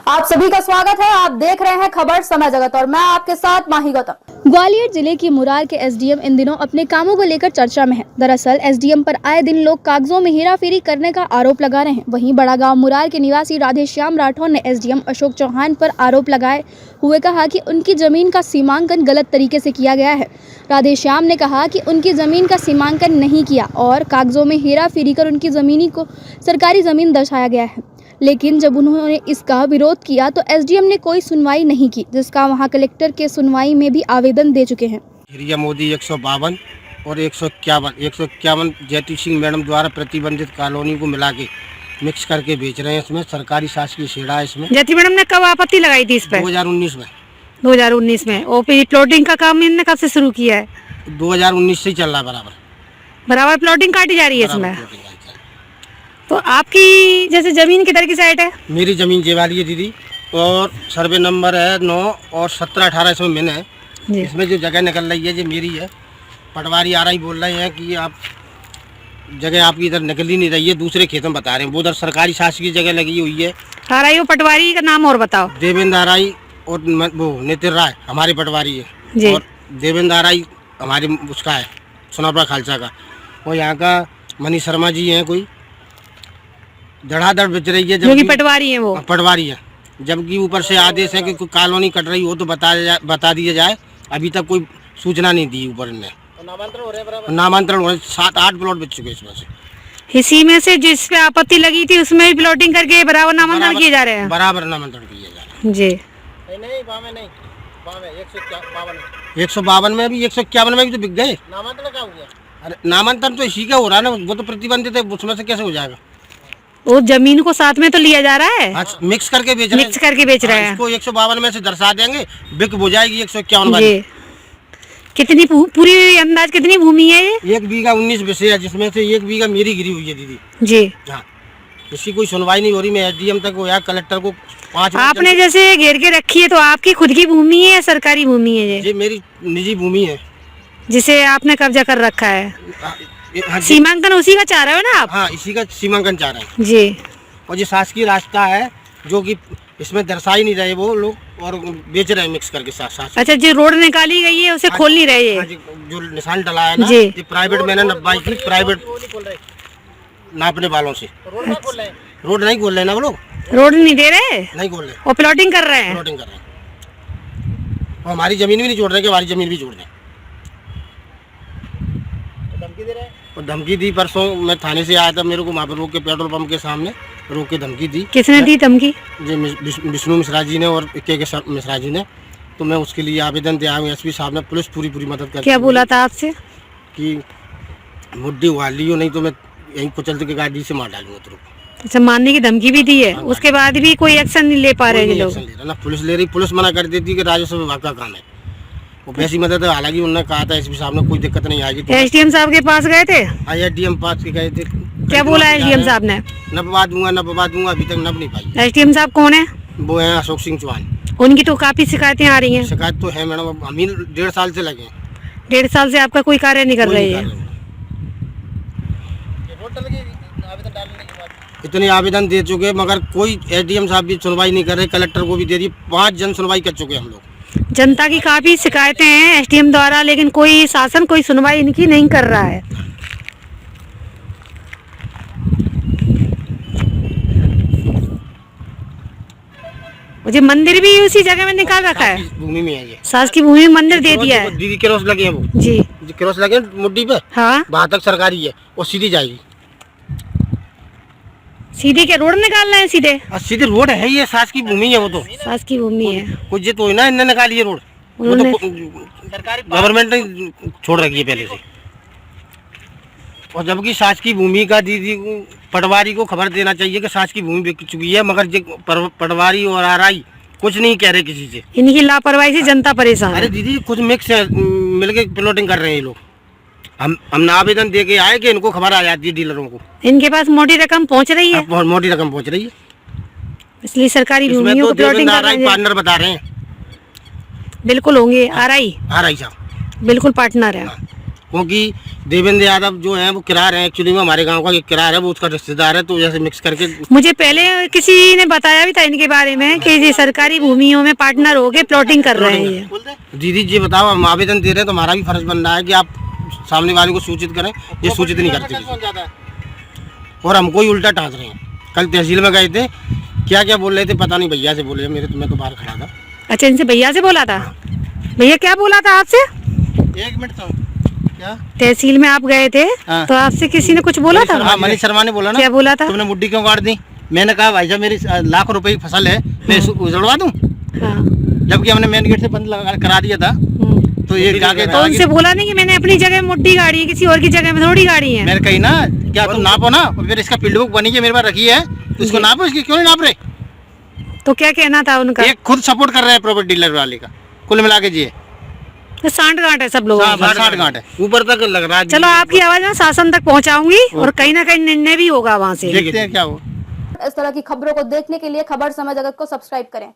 आप सभी का स्वागत है। आप देख रहे हैं खबर समय जगत और मैं आपके साथ माही गौतम। ग्वालियर जिले की मुरार के एसडीएम इन दिनों अपने कामों को लेकर चर्चा में हैं। दरअसल एसडीएम पर आए दिन लोग कागजों में हेराफेरी करने का आरोप लगा रहे हैं। वहीं बड़ा गांव मुरार के निवासी राधेश्याम राठौर ने एसडीएम अशोक चौहान पर आरोप लगाए हुए कहा कि उनकी जमीन का सीमांकन गलत तरीके से किया गया है। राधेश्याम ने कहा कि उनकी जमीन का सीमांकन नहीं किया और कागजों में हेराफेरी कर उनकी जमीनी को सरकारी जमीन दर्शाया गया है। लेकिन जब उन्होंने इसका विरोध किया तो एसडीएम ने कोई सुनवाई नहीं की, जिसका वहां कलेक्टर के सुनवाई में भी आवेदन दे चुके हैं। हिरिया मोदी 152 और 151 जयती सिंह मैडम द्वारा प्रतिबंधित कॉलोनी को मिला के मिक्स करके बेच रहे हैं। इसमें सरकारी शासकीय शेड़ा है। इसमें जयती मैडम ने कब आपत्ति लगाई थी इस पर? 2019 में। 2019 में। और फिर प्लॉटिंग का काम इन्होंने कब से शुरू किया है? 2019 से ही चल रहा है। बराबर प्लॉटिंग काटी जा रही है इसमें। तो आपकी जैसे जमीन किधर की साइड है? मेरी जमीन ये वाली है दीदी, और सर्वे नंबर है 9 और 17-18 इसमें मैंने है। इसमें जो जगह निकल रही है ये मेरी है। पटवारी RI बोल रहे हैं कि आप जगह आपकी इधर निकल ही नहीं रही है, दूसरे खेतों में बता रहे हैं। वो उधर सरकारी शासकीय जगह लगी हुई है। RI पटवारी का नाम और बताओ। देवेंद्र RI और वो नितिन राय हमारे पटवारी है, और देवेंद्र RI हमारे उसका है सोनापुरा खालसा का। और यहाँ का मनीष शर्मा जी हैं, कोई धड़ाधड़ बेच रही है, जबकि पटवारी है। वो पटवारी है, जबकि ऊपर से आदेश है कि कोई कॉलोनी कट रही हो तो बता दिया जाए। अभी तक कोई सूचना नहीं दी ऊपर ने। नामांतरण हो रहे 7-8 प्लॉट बेच चुके इसमें से। इसी में से जिस पे आपत्ति लगी थी उसमें भी प्लॉटिंग करके बराबर नामांतरण किए जा रहे हैं। बराबर नामांतरण किए जा रहे हैं जी। नहीं 152 में भी 151 में भी तो बिक गए। नामांतरण क्या हो गया? अरे नामांतरण तो इसी का हो रहा है ना, वो तो प्रतिबंधित है, उसमें से कैसे हो जाएगा? वो जमीन को साथ में तो लिया जा रहा है। मिक्स करके बेच रहे हैं। मिक्स करके बेच रहे हैं। इसको 152 में से दर्शा देंगे, बिक हो जाएगी 151 वाली। कितनी पूरी अंदाज कितनी भूमि है ये? 1 बीघा 19 विषय है, जिसमें से 1 बीघा मेरी गिरी हुई है दीदी जी। हाँ, इसकी कोई सुनवाई नहीं हो रही। मैं SDM तक या कलेक्टर को 5 आपने जैसे घेर के रखी है, तो आपकी खुद की भूमि है या सरकारी भूमि है? ये मेरी निजी भूमि है, जिसे आपने कब्जा कर रखा है। सीमांकन उसी का चाह रहे हो ना आप? हाँ, इसी का सीमांकन चाह रहे हैं जी। और ये शासकीय रास्ता है जो कि इसमें दर्शा ही नहीं रहे वो लोग, और बेच रहे हैं मिक्स करके साथ। अच्छा, जो रोड निकाली गई है उसे खोल नहीं रहे हैं? जो निशान डला है ना, ये प्राइवेट मैंने नब्बाई की प्राइवेट नापने वालों से। रोड नहीं खोल रहे ना वो लोग। रोड नहीं दे रहे, नहीं खोल रहे, और प्लॉटिंग कर रहे हैं। प्लॉटिंग कर रहे हैं, और हमारी जमीन भी नहीं जोड़ रहे कि हमारी जमीन भी जोड़ दें। और धमकी दी। परसों मैं थाने से आया था, मेरे को वहाँ पर रोक के पेट्रोल पंप के सामने रोक के धमकी दी। किसने दी धमकी? जी विष्णु मिश्रा जी ने और के मिश्रा जी ने। तो मैं उसके लिए आवेदन दिया हूँ SP साहब ने। पुलिस पूरी मदद कर। क्या बोला था आपसे? कि मुद्दी उगाड़ ली हो, नहीं तो मैं यहीं कुचल के गाड़ी से मार डालूंगा तेरे को। अच्छा, मारने की धमकी भी दी है? उसके बाद भी कोई एक्शन नहीं ले पा रहे लोग? ना पुलिस ले रही, पुलिस मना कर देती कि राजस्व विभाग का काम है। वो पैसी मदद है, हालांकि उन्होंने कहा था SP साहब ने कोई दिक्कत नहीं आएगी। SDM साहब के पास गए थे? SDM पास के गए थे। क्या बोला SDM साहब ने? नबवा दूंगा, अभी तक नब नहीं पाई। SDM साहब कौन है? वो है अशोक सिंह चौहान। उनकी तो काफी शिकायतें आ रही हैं। शिकायत तो है मैडम, हम 1.5 साल से लगे। 1.5 साल से आपका कोई कार्य नहीं कर रही है? इतने आवेदन दे चुके मगर कोई SDM साहब भी सुनवाई नहीं कर रहे। कलेक्टर को भी दे दी, 5 जन सुनवाई कर चुके हम लोग। जनता की काफी शिकायतें हैं SDM द्वारा, लेकिन कोई शासन कोई सुनवाई इनकी नहीं कर रहा है। मुझे मंदिर भी उसी जगह में निकाल रखा है। भूमि में है ये, सास की भूमि में मंदिर दे दिया है। दीदी क्रॉस लगे हैं वो। जी, क्रॉस लगे मुड्डी पे। हाँ, वहाँ तक सरकारी है और सीधी जाएगी। सीधी के रोड निकाल रहे हैं सीधे? सीधे रोड है, ये सास की भूमि है। वो तो सास की भूमि है। कुछ ये तो है ना, इन्होंने निकाली है रोड। वो तो गवर्नमेंट ने छोड़ रखी है पहले से। और जबकि सास की भूमि का दीदी पटवारी को खबर देना चाहिए कि सास की भूमि बिक चुकी है, मगर पटवारी और RI कुछ नहीं कह रहे किसी से। इनकी लापरवाही से जनता परेशान है। अरे दीदी कुछ मिक्स मिलके प्लॉटिंग कर रहे हैं ये लोग। हम आवेदन दे के आए कि इनको खबर आ जाती है डीलरों को। इनके पास मोटी रकम पहुंच रही है। बहुत मोटी रकम पहुंच रही है, इसलिए सरकारी भूमियों को प्लॉटिंग कर रहे हैं। पार्टनर बता रहे हैं। बिल्कुल होंगे RI साहब, बिल्कुल पार्टनर है। क्योंकि देवेंद्र यादव जो है वो किरार है, एक्चुअली में हमारे गांव का एक किरार है, वो उसका रिश्तेदार है, तो जैसे मिक्स करके मुझे पहले किसी ने बताया भी था इनके बारे में कि ये सरकारी भूमियों में पार्टनर होके प्लॉटिंग कर रहे हैं ये। दीदी जी बताओ, हम आवेदन दे रहे हैं तो हमारा भी फर्ज बन रहा है कि आप सामने वाले को सूचित करें, ये सूचित नहीं करते किसी। और हमको ही उल्टा टांस रहे हैं। कल तहसील में गए थे, क्या क्या बोल रहे थे पता नहीं, भैया से बोले मेरे, मैं तो बाहर खड़ा था। अच्छा, इनसे भैया से बोला था? भैया क्या बोला था आपसे? 1 मिनट तो क्या तहसील में आप गए थे तो आपसे किसी ने कुछ बोला था? हाँ, मनीष शर्मा ने बोला ना। क्या बोला था? तुमने मुड्डी क्यों काट दी? मैंने कहा भाई साहब मेरी लाख रुपए की फसल है, मैं उजड़वा दूं? हाँ। जबकि हमने मेन गेट से बंद करा दिया था। तो ये क्या कहता तो उनसे बोला नहीं कि मैंने अपनी जगह मुड्डी गाड़ी है, किसी और की जगह में थोड़ी गाड़ी है? मैंने कही ना, क्या तुम नापो ना, और फिर इसका फील्ड बुक बनी है मेरे पास रखी है, तो इसको नापो, इसकी क्यों नहीं नाप रहे? तो क्या कहना था उनका? ये खुद सपोर्ट कर रहे हैं प्रॉपर्टी डीलर वाले का, कुल मिला के जी तो सांठ गांठ है सब लोग। 60 गांठ है, ऊपर तक लग रहा है। चलो, आपकी आवाज ना शासन तक पहुंचाऊंगी और कहीं ना कहीं निर्णय भी होगा वहाँ से। देखते हैं क्या हो। इस तरह की खबरों को देखने के लिए खबर समय जगत को सब्सक्राइब करें।